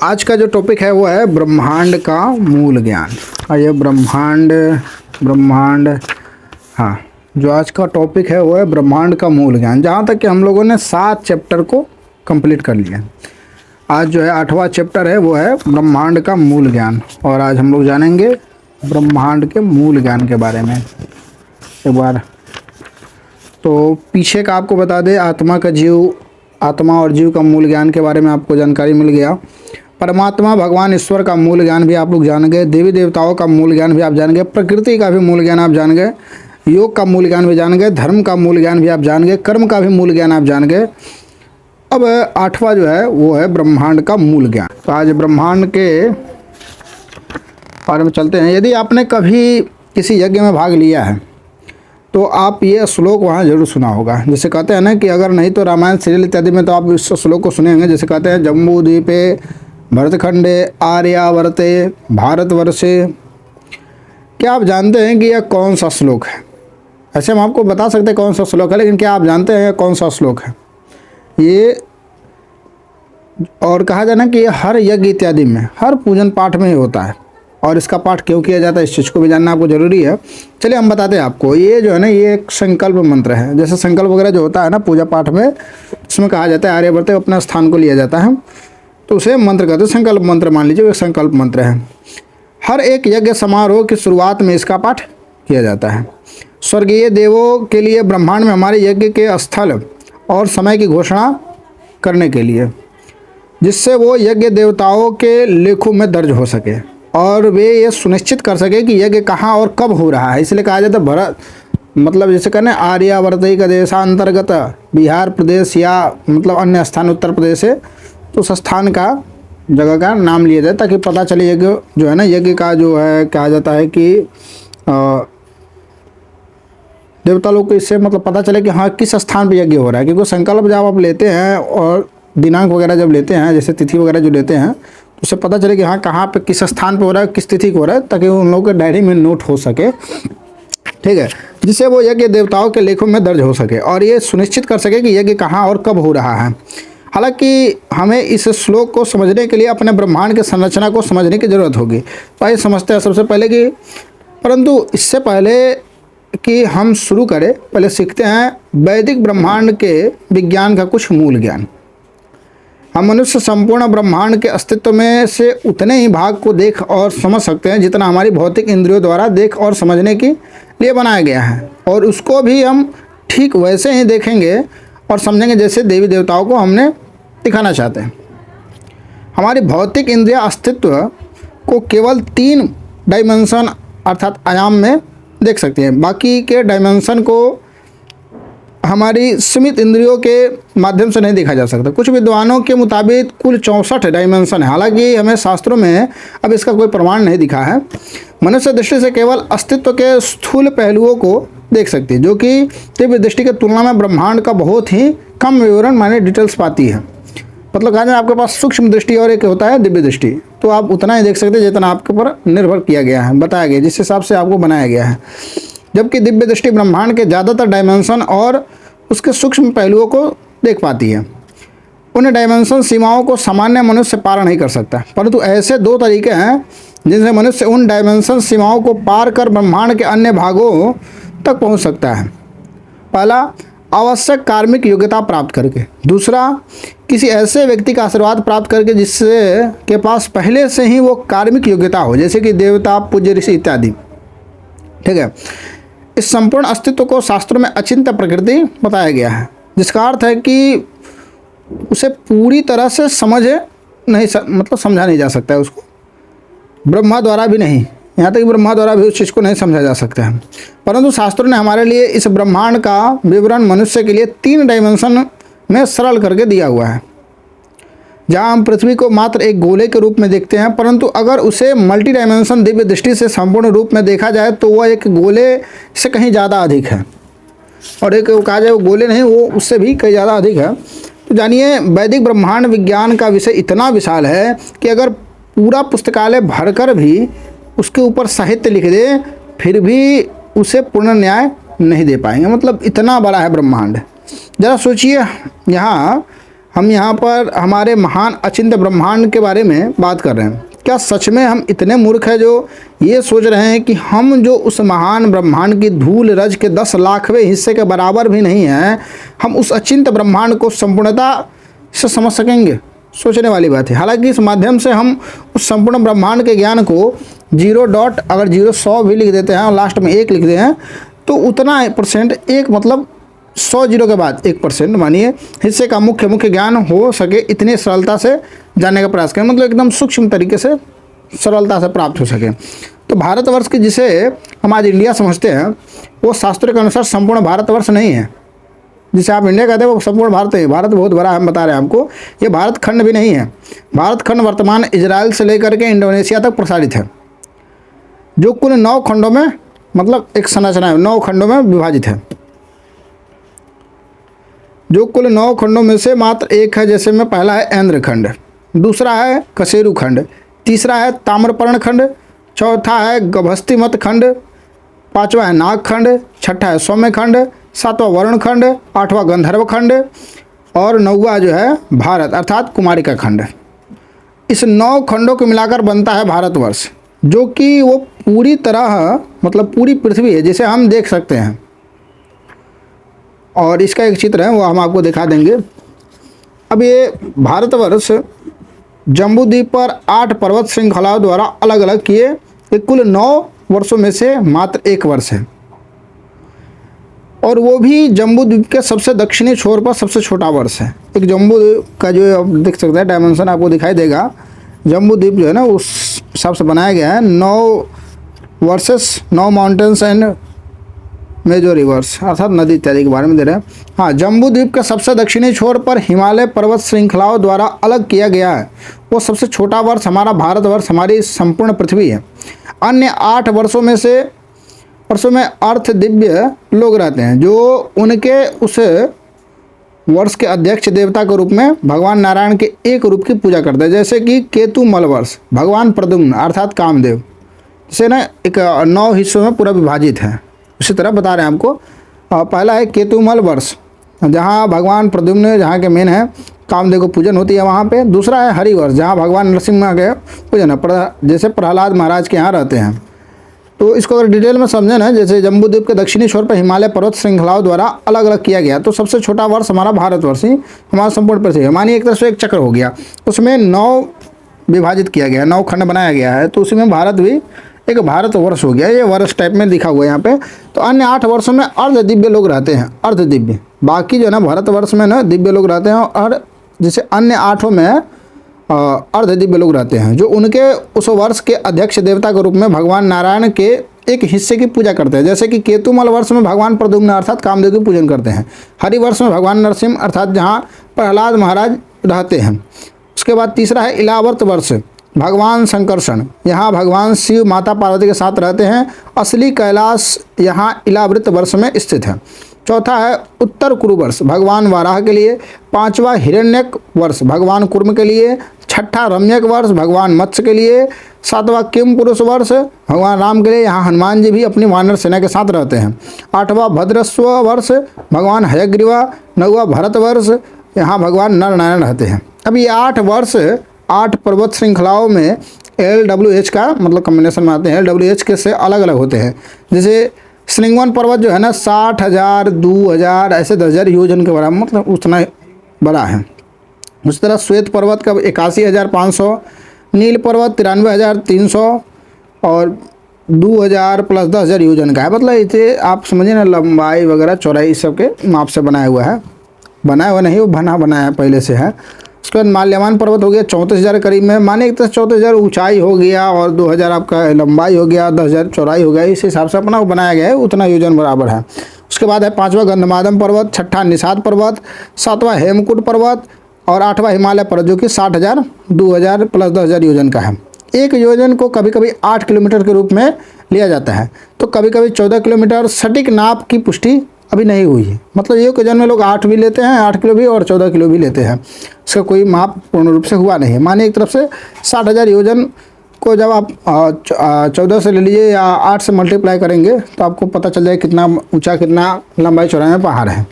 आज का जो टॉपिक है वो है ब्रह्मांड का मूल ज्ञान। और ये ब्रह्मांड हाँ, जो आज का टॉपिक है वो है ब्रह्मांड का मूल ज्ञान। जहाँ तक कि हम लोगों ने 7 चैप्टर को कंप्लीट कर लिया। आज जो है 8वां चैप्टर है वो है ब्रह्मांड का मूल ज्ञान। और आज हम लोग जानेंगे ब्रह्मांड के मूल ज्ञान के बारे में। एक बार तो पीछे का आपको बता दें, आत्मा और जीव का मूल ज्ञान के बारे में आपको जानकारी मिल गया। परमात्मा भगवान ईश्वर का मूल ज्ञान भी आप लोग जान गए। देवी देवताओं का मूल ज्ञान भी आप जान गए। प्रकृति का भी मूल ज्ञान आप जान गए। योग का मूल ज्ञान भी जान गए। धर्म का मूल ज्ञान भी आप जान गए। कर्म का भी मूल ज्ञान आप जान गए। अब 8वां जो है वो है ब्रह्मांड का मूल ज्ञान। तो आज ब्रह्मांड के बारे में चलते हैं। यदि आपने कभी किसी यज्ञ में भाग लिया है तो आप ये श्लोक वहाँ जरूर सुना होगा। जैसे कहते हैं ना कि अगर नहीं तो रामायण सीरियल इत्यादि में तो आप इस श्लोक को सुने होंगे। जैसे कहते हैं जम्बू द्वीपे भरतखंडे आर्यावर्ते भारतवर्षे। क्या आप जानते हैं कि यह कौन सा श्लोक है? ऐसे हम आपको बता सकते हैं कौन सा श्लोक है, लेकिन क्या आप जानते हैं कौन सा श्लोक है ये? और कहा जाए ना कि हर यज्ञ इत्यादि में, हर पूजन पाठ में ही होता है। और इसका पाठ क्यों किया जाता है इस चीज़ को भी जानना आपको ज़रूरी है। चलिए हम बताते हैं आपको। ये जो है ना, ये एक संकल्प मंत्र है। जैसे संकल्प वगैरह जो होता है ना पूजा पाठ में, उसमें कहा जाता है आर्यवर्ते अपना स्थान को लिया जाता है, तो उसे मंत्र कहते हैं। संकल्प मंत्र मान लीजिए एक संकल्प मंत्र है। हर एक यज्ञ समारोह की शुरुआत में इसका पाठ किया जाता है। स्वर्गीय देवों के लिए ब्रह्मांड में हमारे यज्ञ के स्थल और समय की घोषणा करने के लिए, जिससे वो यज्ञ देवताओं के लेखों में दर्ज हो सके और वे ये सुनिश्चित कर सके कि यज्ञ कहाँ और कब हो रहा है। इसलिए कहा जाता है भरत, मतलब जैसे कहने आर्यावर्त का देशांतर्गत बिहार प्रदेश या मतलब अन्य स्थान उत्तर प्रदेश है, तो उस स्थान का जगह का नाम लिया जाए ताकि पता चले यज्ञ जो है ना, यज्ञ का जो है कहा जाता है कि देवता लोग को इससे मतलब पता चले कि हाँ किस स्थान पर यज्ञ हो रहा है। क्योंकि संकल्प जब आप लेते हैं और दिनांक वगैरह जब लेते हैं, जैसे तिथि वगैरह जो लेते हैं, उससे पता चले कि हाँ कहाँ पे किस स्थान पे हो रहा है, किस तिथि को हो रहा है, ताकि उन लोगों के डायरी में नोट हो सके। ठीक है, जिससे वो यज्ञ देवताओं के लेखों में दर्ज हो सके और ये सुनिश्चित कर सके कि यज्ञ कहाँ और कब हो रहा है। हालांकि हमें इस श्लोक को समझने के लिए अपने ब्रह्मांड की संरचना को समझने की ज़रूरत होगी। तो आइए समझते हैं सबसे पहले कि, परंतु इससे पहले कि हम शुरू करें, पहले सीखते हैं वैदिक ब्रह्मांड के विज्ञान का कुछ मूल ज्ञान। हम मनुष्य संपूर्ण ब्रह्मांड के अस्तित्व में से उतने ही भाग को देख और समझ सकते हैं जितना हमारी भौतिक इंद्रियों द्वारा देख और समझने के लिए बनाया गया है। और उसको भी हम ठीक वैसे ही देखेंगे और समझेंगे जैसे देवी देवताओं को हमने दिखाना चाहते हैं। हमारी भौतिक इंद्रिय अस्तित्व को केवल 3 डायमेंशन अर्थात आयाम में देख सकती हैं। बाकी के डायमेंशन को हमारी सीमित इंद्रियों के माध्यम से नहीं देखा जा सकता। कुछ विद्वानों के मुताबिक कुल 64 डायमेंशन है। हालांकि हमें शास्त्रों में अब इसका कोई प्रमाण नहीं दिखा है। मनुष्य दृष्टि से केवल अस्तित्व के स्थूल पहलुओं को देख सकती है, जो कि तीव्र दृष्टि की तुलना में ब्रह्मांड का बहुत ही कम विवरण माने डिटेल्स पाती है। मतलब कहा जाए आपके पास सूक्ष्म दृष्टि और एक होता है दिव्य दृष्टि, तो आप उतना ही देख सकते हैं जितना आपके ऊपर निर्भर किया गया है, बताया गया, जिस हिसाब से आपको बनाया गया है। जबकि दिव्य दृष्टि ब्रह्मांड के ज़्यादातर डायमेंशन और उसके सूक्ष्म पहलुओं को देख पाती है। उन डायमेंशन सीमाओं को सामान्य मनुष्य पार नहीं कर सकता, परंतु ऐसे 2 तरीके हैं जिनसे मनुष्य उन डायमेंशन सीमाओं को पार कर ब्रह्मांड के अन्य भागों तक पहुंच सकता है। पहला, आवश्यक कार्मिक योग्यता प्राप्त करके। दूसरा, किसी ऐसे व्यक्ति का आशीर्वाद प्राप्त करके जिससे के पास पहले से ही वो कार्मिक योग्यता हो, जैसे कि देवता, पूज्य ऋषि इत्यादि। ठीक है, इस संपूर्ण अस्तित्व को शास्त्रों में अचिंत्य प्रकृति बताया गया है, जिसका अर्थ है कि उसे पूरी तरह से समझा नहीं जा सकता है। उसको ब्रह्मा द्वारा भी नहीं, यहाँ तक कि ब्रह्मा द्वारा भी उस चीज़ को नहीं समझा जा सकता है। परंतु शास्त्रों ने हमारे लिए इस ब्रह्मांड का विवरण मनुष्य के लिए 3 डायमेंशन में सरल करके दिया हुआ है। जहाँ हम पृथ्वी को मात्र एक गोले के रूप में देखते हैं, परंतु अगर उसे मल्टी डायमेंशन दिव्य दृष्टि से संपूर्ण रूप में देखा जाए तो वह एक गोले से कहीं ज़्यादा अधिक है। और एक कहा जाए वो गोले नहीं, वो उससे भी कहीं ज़्यादा अधिक है। तो जानिए, वैदिक ब्रह्मांड विज्ञान का विषय इतना विशाल है कि अगर पूरा पुस्तकालय भरकर भी उसके ऊपर साहित्य लिख दे फिर भी उसे पूर्ण न्याय नहीं दे पाएंगे। मतलब इतना बड़ा है ब्रह्मांड। ज़रा सोचिए, यहाँ हम यहाँ पर हमारे महान अचिंत्य ब्रह्मांड के बारे में बात कर रहे हैं। क्या सच में हम इतने मूर्ख हैं जो ये सोच रहे हैं कि हम जो उस महान ब्रह्मांड की धूल रज के 10 लाखवें हिस्से के बराबर भी नहीं हैं, हम उस अचिंत्य ब्रह्मांड को संपूर्णता से समझ सकेंगे? सोचने वाली बात है। हालांकि इस माध्यम से हम उस संपूर्ण ब्रह्मांड के ज्ञान को 0 डॉट अगर 0 100 भी लिख देते हैं और लास्ट में 1 लिख देते हैं तो उतना परसेंट, एक मतलब 100 जीरो के बाद 1% मानिए हिस्से का मुख्य ज्ञान हो सके, इतनी सरलता से जानने का प्रयास करें, मतलब एकदम सूक्ष्म तरीके से सरलता से प्राप्त हो सके। तो भारतवर्ष की जिसे हम आज इंडिया समझते हैं वो शास्त्रों के अनुसार संपूर्ण भारतवर्ष नहीं है। जिसे आप इंडिया कहते हैं वो संपूर्ण भारत है। भारत बहुत बड़ा है, हम बता रहे हैं आपको। ये भारत खंड भी नहीं है। भारत खंड वर्तमान इजराइल से लेकर के इंडोनेशिया तक प्रसारित है, जो कुल 9 खंडों में, मतलब एक संरचना है, 9 खंडों में विभाजित है, जो कुल 9 खंडों में से मात्र एक है। जैसे में पहला है ऐन्द्र खंड, दूसरा है कशेरु खंड, तीसरा है ताम्रपर्ण खंड, चौथा है गभस्तिमत खंड, पांचवा है नाग खंड, छठा है सौम्य खंड, सातवां वरुण खंड, आठवां गंधर्व खंड और 9वां जो है भारत अर्थात कुमारिका खंड। इस 9 खंडों को मिलाकर बनता है भारतवर्ष, जो कि वो पूरी तरह मतलब पूरी पृथ्वी है जिसे हम देख सकते हैं। और इसका एक चित्र है वो हम आपको दिखा देंगे। अब ये भारतवर्ष जम्बूद्वीप पर 8 पर्वत श्रृंखलाओं द्वारा अलग अलग किए कुल 9 वर्षों में से मात्र एक वर्ष है, और वो भी जम्बूद्वीप के सबसे दक्षिणी छोर पर सबसे छोटा वर्ष है। एक जम्बू का जो आप देख सकते हैं डायमेंशन आपको दिखाई देगा। जम्बूद्वीप जो है ना उस हिसाब से बनाया गया है। 9 versus 9 mountains and major rivers अर्थात नदी इत्यादि के बारे में दे रहे हैं। हाँ, जम्बूद्वीप के सबसे दक्षिणी छोर पर हिमालय पर्वत श्रृंखलाओं द्वारा अलग किया गया है वो सबसे छोटा वर्ष हमारा भारतवर्ष, हमारी संपूर्ण पृथ्वी है। अन्य 8 वर्षों में अर्थ दिव्य लोग रहते हैं, जो उनके उस वर्ष के अध्यक्ष देवता के रूप में भगवान नारायण के एक रूप की पूजा करते हैं। जैसे कि केतुमल वर्ष भगवान प्रद्युम्न अर्थात कामदेव, जिसे ना एक 9 हिस्सों में पूरा विभाजित है। उसी तरह बता रहे हैं आपको। पहला है केतुमल वर्ष, जहाँ भगवान प्रद्युम्न जहाँ के मेन है, कामदेव को पूजन होती है वहाँ पे। दूसरा है हरिवर्ष, जहाँ भगवान नरसिम्हा के पूजन है, जैसे प्रहलाद महाराज के यहाँ रहते हैं। तो इसको अगर डिटेल में समझे ना, जैसे जम्बूद्वीप के दक्षिणी छोर पर हिमालय पर्वत श्रृंखलाओं द्वारा अलग अलग किया गया, तो सबसे छोटा वर्ष हमारा भारतवर्ष ही हमारा संपूर्ण पृथ्वी है। मानिए एक तरह से एक चक्र हो गया, उसमें 9 विभाजित किया गया, 9 खंड बनाया गया है, तो उसी में भारत भी एक भारतवर्ष हो गया। ये वर्ष टाइप में लिखा हुआ है यहाँ पे। तो अन्य 8 वर्षों में अर्ध दिव्य लोग रहते हैं, अर्ध दिव्य। बाकी जो है ना भारतवर्ष में ना दिव्य लोग रहते हैं, और जैसे अन्य 8 में अर्ध दिव्य लोग रहते हैं, जो उनके उस वर्ष के अध्यक्ष देवता के रूप में भगवान नारायण के एक हिस्से की पूजा करते हैं। जैसे कि केतुमल वर्ष में भगवान प्रद्युम्न अर्थात कामदेव की पूजन करते हैं। हरिवर्ष में भगवान नरसिंह अर्थात जहाँ प्रहलाद महाराज रहते हैं। उसके बाद तीसरा है इलावर्त वर्ष, भगवान संकर्षण, यहाँ भगवान शिव माता पार्वती के साथ रहते हैं। असली कैलाश यहाँ इलावृत वर्ष में स्थित है। चौथा है उत्तर कुरु वर्ष, भगवान वाराह के लिए। 5वां हिरण्यक वर्ष, भगवान कुर्म के लिए। 6ठा रम्यक वर्ष, भगवान मत्स्य के लिए। 7वां किम पुरुष वर्ष, भगवान राम के लिए, यहाँ हनुमान जी भी अपनी वानर सेना के साथ रहते हैं। 8वां भद्रस्व वर्ष, भगवान हयग्रीवा। 9वां भरत वर्ष, यहाँ भगवान नर नारायण रहते हैं। अब ये 8 वर्ष 8 पर्वत श्रृंखलाओं में LWH का मतलब कॉम्बिनेशन में आते हैं। LWH के से अलग अलग होते हैं। जैसे श्रृंगवन पर्वत जो है ना 60,000 2,000 ऐसे 10,000 योजन के बराबर, मतलब उतना बड़ा है। उस तरह श्वेत पर्वत का 81,500, नील पर्वत 93,300 और 2,000 प्लस 10,000 योजन का है। मतलब इसे आप समझिए ना लंबाई वगैरह चौड़ाई इस सब के माप से बनाया हुआ है। बनाया हुआ नहीं, वो बनाया पहले से है। उसके बाद माल्यवान पर्वत हो गया 34,000 करीब में, माने एक तरह 34,000 ऊंचाई हो गया और 2,000 आपका लंबाई हो गया, 10,000 चौड़ाई हो गया। इस हिसाब से अपना बनाया गया है, उतना योजन बराबर है। उसके बाद है 5वां गंधमादम पर्वत, 6ठा निषाद पर्वत, 7वां हेमकूट पर्वत और 8वां हिमालय पर्वत, जो कि 60,000 2,000 प्लस 10,000 योजन का है। एक योजन को कभी कभी 8 किलोमीटर के रूप में लिया जाता है, तो कभी कभी 14 किलोमीटर। सटीक नाप की पुष्टि अभी नहीं हुई है, मतलब एक योजन में लोग 8 भी लेते हैं, 8 किलो भी और 14 किलो भी लेते हैं। इसका कोई माप पूर्ण रूप से हुआ नहीं है। मानिए एक तरफ से 60,000 योजन को जब आप 14 से ले लीजिए या 8 से मल्टीप्लाई करेंगे तो आपको पता चल जाए कितना ऊंचा, कितना लंबाई चौड़ाई में पहाड़ है।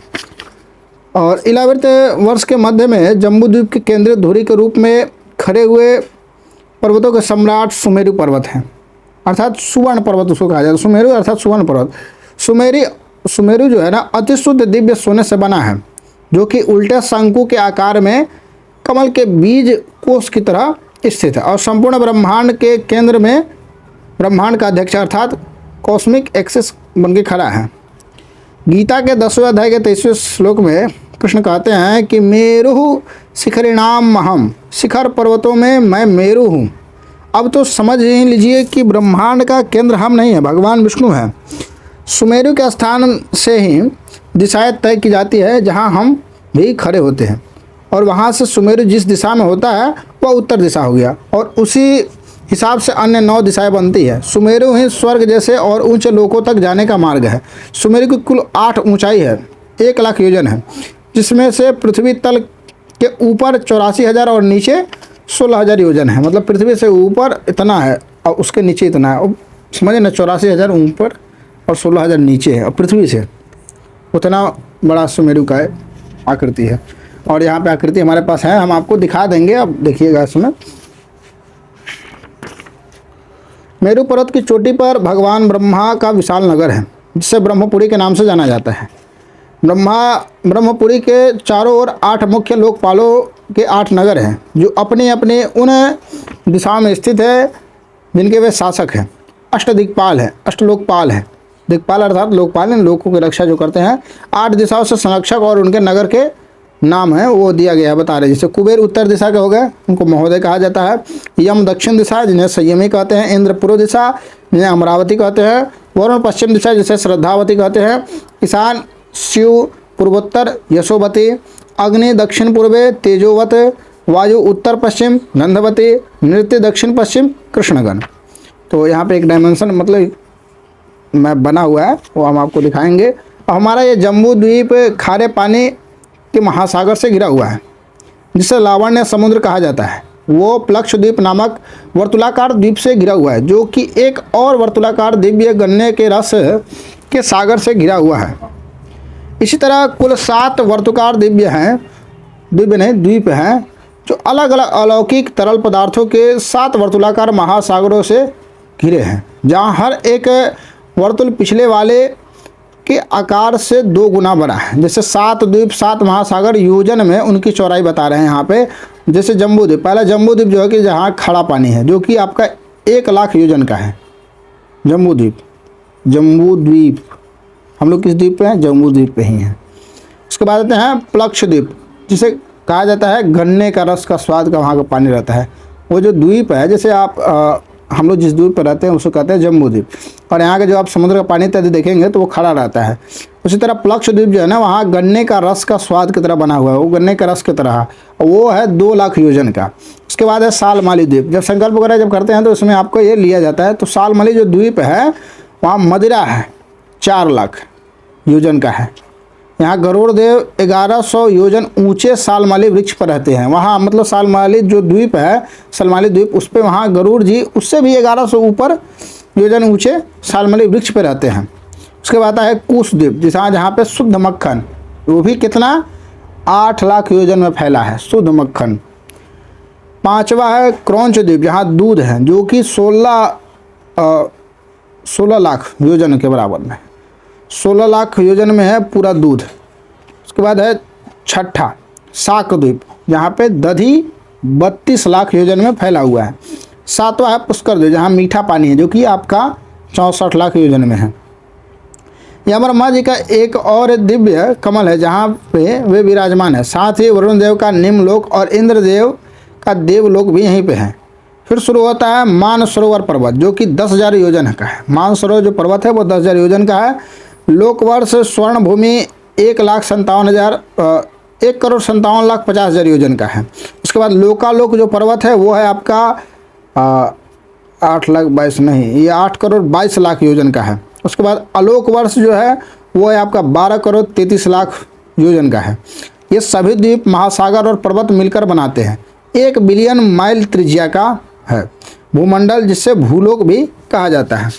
और 11वें वर्ष के मध्य में जम्बूद्वीप के केंद्रीय धुरी के रूप में खड़े हुए पर्वतों के सम्राट सुमेरु पर्वत हैं, अर्थात सुवर्ण पर्वत उसको कहा जाता है। सुमेरु अर्थात सुवर्ण पर्वत। सुमेरु जो है ना अति शुद्ध दिव्य सोने से बना है, जो कि उल्टे शंकु के आकार में कमल के बीज कोष की तरह स्थित है और संपूर्ण ब्रह्मांड के केंद्र में ब्रह्मांड का अध्यक्ष अर्थात कॉस्मिक एक्सिस बन के खड़ा है। गीता के 10वें अध्याय के 23वें श्लोक में कृष्ण कहते हैं कि मेरु शिखरिणाम महम, शिखर पर्वतों में मैं मेरु हूँ। अब तो समझ ही लीजिए कि ब्रह्मांड का केंद्र हम नहीं है, भगवान विष्णु है। सुमेरु के स्थान से ही दिशाएं तय की जाती है जहाँ हम भी खड़े होते हैं, और वहाँ से सुमेरु जिस दिशा में होता है वह उत्तर दिशा हो गया, और उसी हिसाब से अन्य 9 दिशाएं बनती है। सुमेरु ही स्वर्ग जैसे और ऊंचे लोकों तक जाने का मार्ग है। सुमेरु की कुल 8 ऊंचाई है, 1 लाख योजन है, जिसमें से पृथ्वी तल के ऊपर 84,000 और नीचे 16,000 योजन है। मतलब पृथ्वी से ऊपर इतना है और उसके नीचे इतना है। समझे ना, 84,000 ऊपर और 16,000 नीचे है, और पृथ्वी से उतना बड़ा सुमेरु का आकृति है। और यहाँ पे आकृति हमारे पास है, हम आपको दिखा देंगे, अब देखिएगा इसमें। मेरु पर्वत की चोटी पर भगवान ब्रह्मा का विशाल नगर है, जिसे ब्रह्मपुरी के नाम से जाना जाता है। ब्रह्मपुरी के चारों ओर 8 मुख्य लोकपालों के 8 नगर हैं, जो अपने अपने उन दिशाओं में स्थित है जिनके वे शासक हैं। अष्टदिक्पाल है, अष्टलोकपाल है। दिक्पाल अर्थात लोकपाल, इन लोगों की रक्षा जो करते हैं। 8 दिशाओं से संरक्षक और उनके नगर के नाम है वो दिया गया है, बता रहे। जैसे कुबेर उत्तर दिशा के हो गए, उनको महोदय कहा जाता है। यम दक्षिण दिशा, जिन्हें संयमी कहते हैं। इंद्र पूर्व दिशा, जिन्हें अमरावती कहते हैं। वरुण पश्चिम दिशा, जिसे श्रद्धावती कहते हैं। ईशान शिव, पूर्वोत्तर यशोवती। अग्नि दक्षिण पूर्वे तेजोवत। वायु उत्तर पश्चिम गंधवती। नृत्य दक्षिण पश्चिम कृष्णगण। तो यहाँ पे एक डायमेंशन मतलब मैं बना हुआ है, वो हम आपको दिखाएंगे। और हमारा ये जम्बू द्वीप खारे पानी के महासागर से घिरा हुआ है, जिसे लावण्य समुद्र कहा जाता है। वो प्लक्ष द्वीप नामक वर्तुलाकार द्वीप से घिरा हुआ है, जो कि एक और वर्तुलाकार दिव्य गन्ने के रस के सागर से घिरा हुआ है। इसी तरह कुल 7 वर्तुकार द्वीप हैं, जो अलग अलग अलौकिक तरल पदार्थों के 7 वर्तुलाकार महासागरों से घिरे हैं, जहाँ हर एक वर्तुल पिछले वाले के आकार से 2 गुना बड़ा है। जैसे 7 द्वीप 7 महासागर योजन में उनकी चौड़ाई बता रहे हैं यहाँ पे। जैसे जम्बू द्वीप, पहला जम्बू द्वीप जो है कि जहाँ खड़ा पानी है, जो कि आपका 1 लाख योजन का है। जम्बू द्वीप हम लोग किस द्वीप पे हैं? जम्बू द्वीप पे ही हैं। उसके बाद आते हैं प्लक्ष द्वीप, जिसे कहा जाता है गन्ने का रस का स्वाद का वहाँ का पानी रहता है। वो जो द्वीप है, जैसे आप हम लोग जिस द्वीप पर रहते हैं उसको कहते हैं जम्बू द्वीप। और यहाँ के जो आप समुद्र का पानी इत्यादि देखेंगे तो वो खड़ा रहता है। उसी तरह प्लक्ष द्वीप जो है ना, वहाँ गन्ने का रस का स्वाद की तरह बना हुआ है, वो गन्ने का रस की तरह, वो है 2 लाख योजन का। उसके बाद है सालमाली द्वीप। जब संकल्प वगैरह जब करते हैं तो उसमें आपको ये लिया जाता है। तो सालमाली जो द्वीप है वहाँ मदिरा है, 4 लाख योजन का है। यहाँ गरुड़ देव 1100 योजन ऊंचे सालमाली वृक्ष पर रहते हैं। वहाँ मतलब सालमाली जो द्वीप है, सालमाली द्वीप, उस पर वहाँ गरुड़ जी उससे भी 1100 ऊपर योजन ऊंचे सालमाली वृक्ष पर रहते हैं। उसके बाद आता है कुश द्वीप, जहाँ पे शुद्ध मक्खन, वो भी कितना 8 लाख योजन में फैला है शुद्ध मक्खन। 5वां है क्रौंच द्वीप, जहाँ दूध है, जो कि 16 लाख योजन के बराबर में, 16 लाख योजन में है पूरा दूध। उसके बाद है 6ठा शाक द्वीप, जहाँ पे दधी 32 लाख योजन में फैला हुआ है। 7वां है पुष्कर द्वीप, जहाँ मीठा पानी है, जो कि आपका 64 लाख योजन में है। यमराज जी का एक और दिव्य कमल है, जहाँ पे वे विराजमान है। साथ ही वरुण देव का निम्नलोक और इंद्रदेव का देवलोक भी यहीं पे है। फिर शुरू होता है मानसरोवर पर्वत, जो कि 10,000 योजन का है। मानसरोवर जो पर्वत है वो 10,000 योजन का है। लोकवर्ष स्वर्ण भूमि 1,57,50,000 योजन का है। उसके बाद लोकालोक जो पर्वत है वो है आपका 8,22,000 योजन का है। उसके बाद आलोक वर्ष जो है वो है आपका 12,33,00,000 योजन का है। ये सभी द्वीप महासागर और पर्वत मिलकर बनाते हैं। 1 बिलियन माइल त्रिज्या का है भूमंडल, जिससे भूलोक भी कहा जाता है।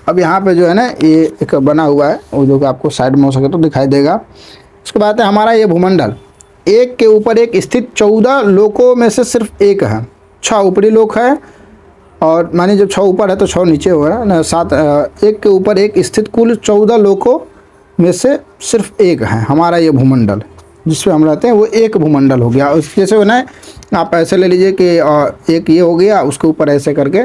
अब यहाँ पे जो है ना ये एक बना हुआ है, वो जो कि आपको साइड में हो सके तो दिखाई देगा। उसके बाद है हमारा ये भूमंडल, एक के ऊपर एक स्थित 14 लोकों में से सिर्फ एक है। 6 ऊपरी लोक है, और मानिए जब 6 ऊपर है तो 6 नीचे हो रहा है ना, 7 एक के ऊपर एक स्थित कुल 14 लोकों में से सिर्फ एक है हमारा ये भूमंडल जिसमें हम रहते हैं, वो एक भूमंडल हो गया। उस जैसे बनाए आप ऐसे ले लीजिए कि एक ये हो गया, उसके ऊपर ऐसे करके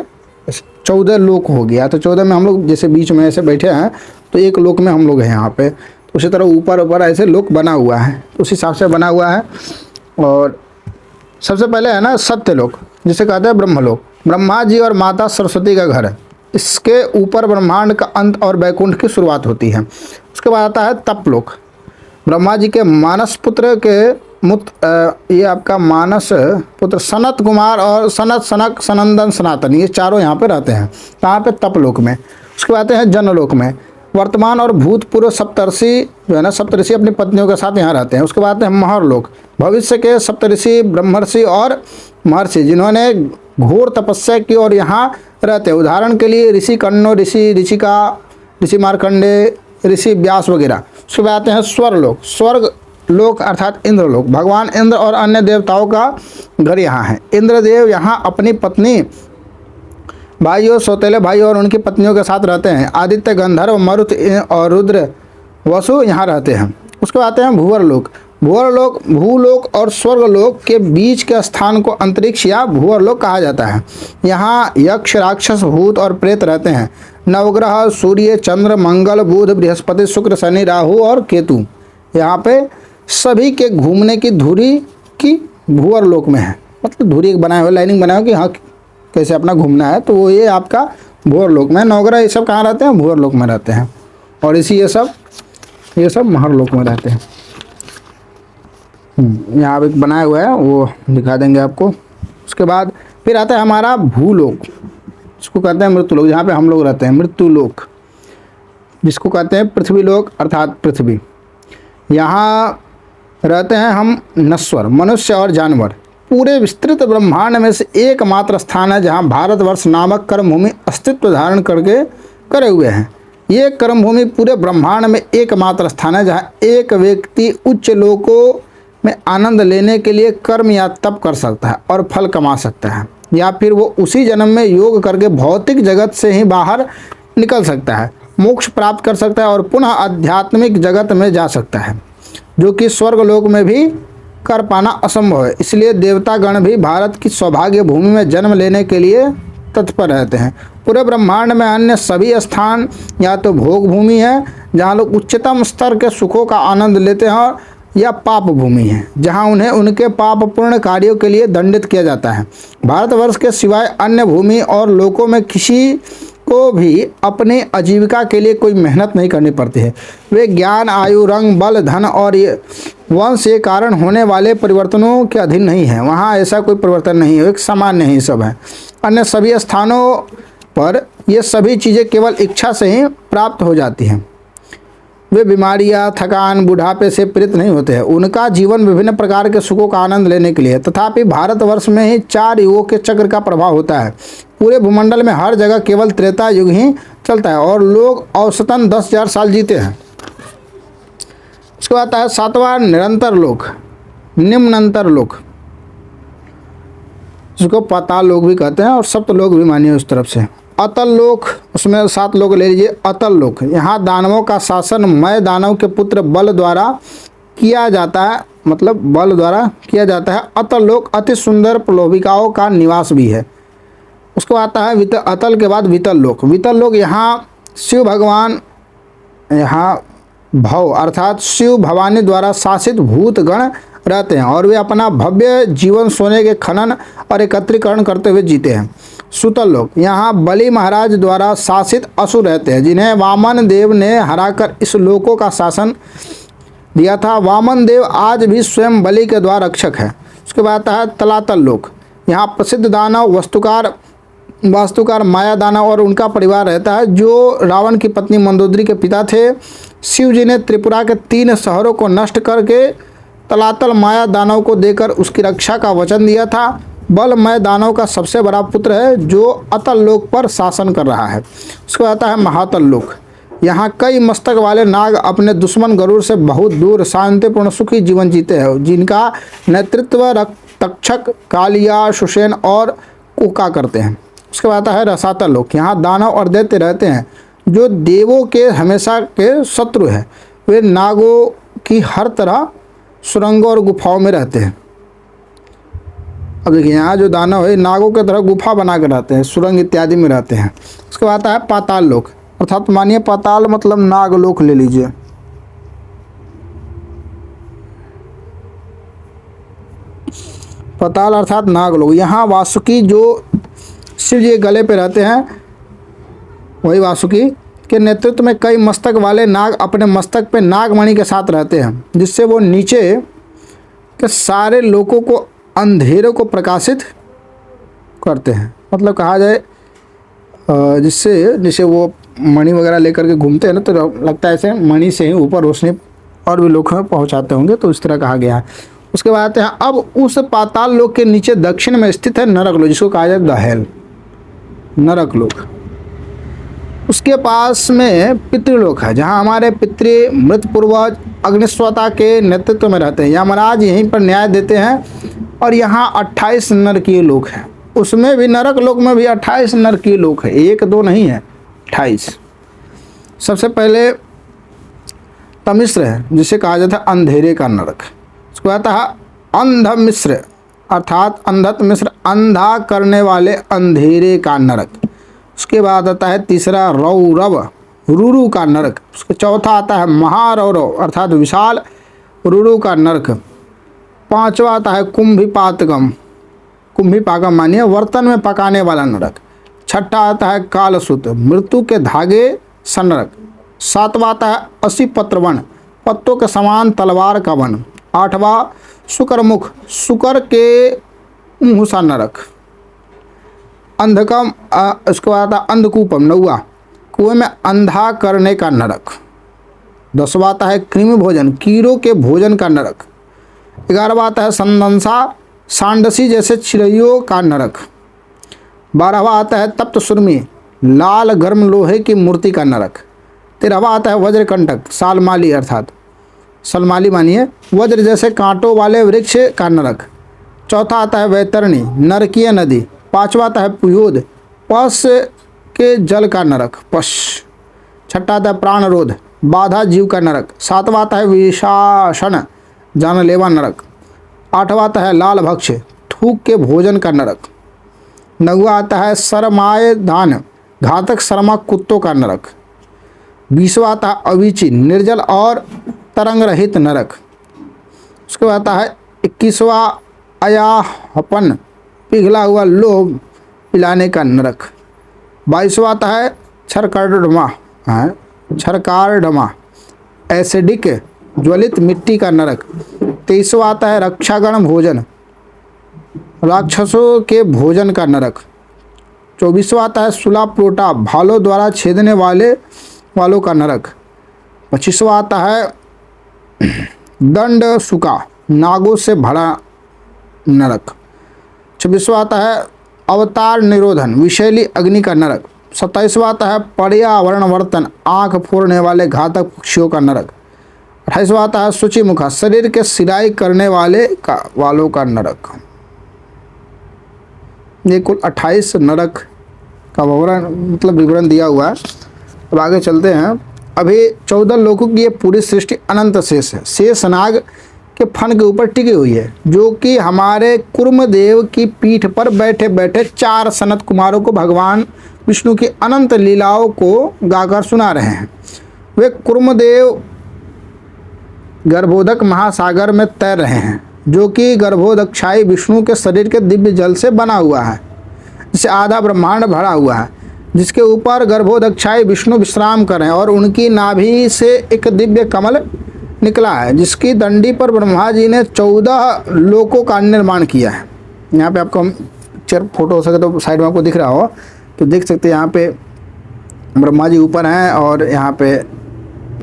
14 लोक हो गया। तो 14 में हम लोग जैसे बीच में ऐसे बैठे हैं तो एक लोक में हम लोग हैं यहाँ पे। तो उसी तरह ऊपर ऊपर ऐसे लोक बना हुआ है, तो उस हिसाब से बना हुआ है। और सबसे पहले है ना सत्यलोक, जिसे कहते हैं ब्रह्मलोक, ब्रह्मा जी और माता सरस्वती का घर है। इसके ऊपर ब्रह्मांड का अंत और वैकुंठ की शुरुआत होती है। उसके बाद आता है तपलोक, ब्रह्मा जी के मानस पुत्र के ये आपका मानस पुत्र सनत कुमार और सनत सनक सनंदन सनातन, ये चारों यहाँ पे रहते हैं, कहाँ पे तपलोक में। उसके बाद आते हैं जनलोक में, वर्तमान और भूतपूर्व सप्तर्षि जो है ना, सप्तऋषि अपनी पत्नियों के साथ यहाँ रहते हैं। उसके बाद है महर्लोक, भविष्य के सप्तऋषि ब्रह्मर्षि और महर्षि जिन्होंने घोर तपस्या की और यहाँ रहते हैं। उदाहरण के लिए ऋषि कण्व, ऋषि ऋषिका, ऋषि मार्कंडे, ऋषि व्यास वगैरह। उसके बाद आते हैं स्वर्लोक, स्वर्ग लोक अर्थात इंद्रलोक, भगवान इंद्र और अन्य देवताओं का घर यहाँ है। इंद्रदेव यहाँ अपनी पत्नी, भाई और सौतेले भाई और उनकी पत्नियों के साथ रहते हैं। आदित्य, गंधर्व, मरुत और रुद्र, वसु यहाँ रहते हैं। उसके बाद आते हैं भूवरलोक, भूवरलोक भूलोक और स्वर्गलोक के बीच के स्थान को अंतरिक्ष या भूवरलोक कहा जाता है। यहाँ यक्ष, राक्षस, भूत और प्रेत रहते हैं। नवग्रह सूर्य, चंद्र, मंगल, बुध, बृहस्पति, शुक्र, शनि, राहु और केतु यहाँ पे सभी के घूमने की धुरी की भूवरलोक में है। मतलब धुरी एक बनाया हुआ, लाइनिंग बनाया हुआ कि हाँ कैसे अपना घूमना है, तो वो ये आपका भूवरलोक में। नवग्रह ये सब कहाँ रहते हैं? भूवरलोक में रहते हैं। और इसी ये सब महरलोक में रहते हैं। यहाँ एक बनाया हुआ है वो दिखा देंगे आपको। उसके बाद फिर आता है हमारा भूलोक, जिसको कहते हैं मृत्युलोक, जहाँ पे हम लोग रहते हैं। मृत्युलोक जिसको कहते हैं पृथ्वीलोक अर्थात पृथ्वी, यहाँ रहते हैं हम नश्वर, मनुष्य और जानवर। पूरे विस्तृत ब्रह्मांड में से एकमात्र स्थान है जहाँ भारतवर्ष नामक कर्मभूमि अस्तित्व धारण करके करे हुए हैं। ये कर्मभूमि पूरे ब्रह्मांड में एकमात्र स्थान है जहाँ एक व्यक्ति उच्च लोकों में आनंद लेने के लिए कर्म या तप कर सकता है और फल कमा सकता है, या फिर वो उसी जन्म में योग करके भौतिक जगत से ही बाहर निकल सकता है, मोक्ष प्राप्त कर सकता है और पुनः आध्यात्मिक जगत में जा सकता है, जो कि स्वर्गलोक में भी कर पाना असंभव है। इसलिए देवतागण भी भारत की सौभाग्य भूमि में जन्म लेने के लिए तत्पर रहते हैं। पूरे ब्रह्मांड में अन्य सभी स्थान या तो भोग भूमि है जहाँ लोग उच्चतम स्तर के सुखों का आनंद लेते हैं, या पाप भूमि है जहाँ उन्हें उनके पापपूर्ण कार्यों के लिए दंडित किया जाता है। भारतवर्ष के सिवाय अन्य भूमि और लोकों में किसी को भी अपनी आजीविका के लिए कोई मेहनत नहीं करनी पड़ती है। वे ज्ञान, आयु, रंग, बल, धन और वंश के कारण होने वाले परिवर्तनों के अधीन नहीं है। वहाँ ऐसा कोई परिवर्तन नहीं है, एक सामान्य ही सब है। अन्य सभी स्थानों पर ये सभी चीज़ें केवल इच्छा से ही प्राप्त हो जाती हैं। वे बीमारियां, थकान, बुढ़ापे से पीड़ित नहीं होते हैं। उनका जीवन विभिन्न प्रकार के सुखों का आनंद लेने के लिए। तथापि भारतवर्ष में ही 4 युगों के चक्र का प्रभाव होता है। पूरे भूमंडल में हर जगह केवल त्रेता युग ही चलता है और लोग औसतन 10,000 साल जीते हैं। उसके बाद आता है 7वां निरंतर लोक, निम्नंतर लोक, जिसको पाताल लोक भी कहते हैं और सप्तलोक भी मानिए उस तरफ से। अतल लोक, उसमें 7 लोक ले लीजिए। अतल लोक, यहाँ दानवों का शासन मय दानव के पुत्र बल द्वारा किया जाता है, मतलब बल द्वारा किया जाता है। अतल लोक अति सुंदर प्रलोभिकाओं का निवास भी है। उसको आता है अतल के बाद वितल लोक। वितल लोक, यहाँ शिव भगवान, यहाँ भव अर्थात शिव भवानी द्वारा शासित भूतगण रहते हैं और वे अपना भव्य जीवन सोने के खनन और एकत्रीकरण करते हुए जीते हैं। सुतल लोक, यहाँ बलि महाराज द्वारा शासित असुर रहते हैं जिन्हें वामन देव ने हराकर इस लोकों का शासन दिया था। वामन देव आज भी स्वयं बलि के द्वारा रक्षक है। उसके बाद आता है तलातल लोक, यहाँ प्रसिद्ध दानव वास्तुकार माया दानव और उनका परिवार रहता है, जो रावण की पत्नी मंदोदरी के पिता थे। शिव जी ने त्रिपुरा के 3 शहरों को नष्ट करके तलातल माया दानव को देकर उसकी रक्षा का वचन दिया था। बल मय दानव का सबसे बड़ा पुत्र है जो अतल लोक पर शासन कर रहा है। उसके बाद आता है महातल लोक। यहाँ कई मस्तक वाले नाग अपने दुश्मन गरुड़ से बहुत दूर शांतिपूर्ण सुखी जीवन जीते हैं, जिनका नेतृत्व तक्षक, कालिया, सुषेण और कुका करते हैं। उसके बाद आता है रसातल लोक। यहाँ दानव और दैत्य रहते हैं जो देवों के हमेशा के शत्रु हैं। वे नागों की हर तरह सुरंगों और गुफाओं में रहते हैं। अब देखिए यहाँ जो दानव है नागों की तरह गुफा बना कर रहते हैं, सुरंग इत्यादि में रहते हैं। उसके बाद आता है पाताल लोक, अर्थात मानिए पाताल मतलब नागलोक ले लीजिए। पाताल अर्थात नागलोक। यहाँ वासुकी जो शिव जी के गले पे रहते हैं, वही वासुकी के नेतृत्व में कई मस्तक वाले नाग अपने मस्तक पे नागमणि के साथ रहते हैं, जिससे वो नीचे के सारे लोगों को अंधेरों को प्रकाशित करते हैं। मतलब कहा जाए जिससे जैसे वो मणि वगैरह लेकर के घूमते हैं ना, तो लगता है ऐसे मणि से ही ऊपर रोशनी और भी लोग पहुंचाते होंगे, तो इस तरह कहा गया है। उसके बाद आते हैं अब उस पाताल लोक के नीचे दक्षिण में स्थित है नरक लोक, जिसको कहा जाए दहेल, नरक लोक। उसके पास में पितृलोक है, जहाँ हमारे पितृ मृत पूर्वज अग्निस्वता के नेतृत्व में रहते हैं। यमराज यहीं पर न्याय देते हैं और यहाँ 28 नरकीय लोक हैं। उसमें भी नरक लोक में भी 28 नरकीय लोक है, एक दो नहीं है, 28। सबसे पहले तमिश्र है, जिसे कहा जाता है अंधेरे का नरक। उसको आता है अंध मिश्र, अर्थात अंधत मिश्र, अंधा करने वाले अंधेरे का नरक। उसके बाद आता है तीसरा रौरव, रुरु का नरक। उसके चौथा आता है महारौरव, अर्थात विशाल रुरु का नरक। पांचवा आता है कुंभिपातकम, कुंभिपाकम मानिए वर्तन में पकाने वाला नरक। छठा आता है कालसूत्र, मृत्यु के धागे सनरक। सातवां आता है असीपत्र वन, पत्तों के समान तलवार का वन। आठवां शुकरमुख, शुकर के मुँह सा नरक। अंधकम, उसके बाद आता अंधकूपम, नौवा कुएं में अंधा करने का नरक। 10वां आता है कृमि भोजन, कीड़ों के भोजन का नरक। 11वां आता है संदंसा, सांडसी जैसे चिड़ैयों का नरक। 12वां आता है तप्त सुरमी, लाल गर्म लोहे की मूर्ति का नरक। 13वां आता है वज्रकंटक, सालमाली अर्थात सलमाली मानिए वज्र जैसे कांटों वाले वृक्ष का नरक। चौथा आता है वैतरणी, नरकीय नदी। 5वां आता है पुयोद, पश के जल का नरक, पश। 6ठा आता है प्राणरोध, बाधा जीव का नरक। 7वां आता है विशासन, जानलेवा नरक। 8वां आता है लाल भक्ष, थूक के भोजन का नरक। 9वां आता है सरमाय दान, घातक शर्मा कुत्तों का नरक। 20वां आता है अविचि, निर्जल और तरंग रहित नरक। उसके बाद आता है 21वां अयाहपन, पिघला हुआ लोह पिलाने का नरक। 22वां आता है छरकारडमा, छरकारडमा, एसिडिक ज्वलित मिट्टी का नरक। 23वां आता है रक्षागण भोजन, राक्षसों के भोजन का नरक। 24वां आता है सुलाप्रोटा, भालों द्वारा छेदने वालों का नरक। 25वां आता है दंड सुका, नागों से भरा नरक। 26वां आता है अवतार निरोधन, विषैली अग्नि का नरक। 27वां आता है पर्यावरण वर्तन, आँख फोड़ने वाले घातक पक्षियों का नरक। 28वां आता है शुचि मुखा, शरीर के सिराई करने वालों का नरक। ये कुल 28 नरक का विवरण दिया हुआ है। अब आगे चलते हैं। अभी 14 लोगों की ये पूरी सृष्टि अनंत शेष है, शेष नाग के फन के ऊपर टिकी हुई है, जो कि हमारे कुर्मदेव की पीठ पर बैठे बैठे 4 सनत कुमारों को भगवान विष्णु की अनंत लीलाओं को गाकर सुना रहे हैं। वे कुर्मदेव गर्भोदक महासागर में तैर रहे हैं, जो कि गर्भोदक्षाई विष्णु के शरीर के दिव्य जल से बना हुआ है, जिसे आधा ब्रह्मांड भरा हुआ है, जिसके ऊपर गर्भोदक्षाई विष्णु विश्राम कर रहे हैं और उनकी नाभि से एक दिव्य कमल निकला है, जिसकी दंडी पर ब्रह्मा जी ने 14 लोकों का निर्माण किया है। यहाँ पे आपको पिक्चर फोटो हो सके तो साइड में आपको दिख रहा हो तो देख सकते हैं। यहाँ पे ब्रह्मा जी ऊपर हैं और यहाँ पे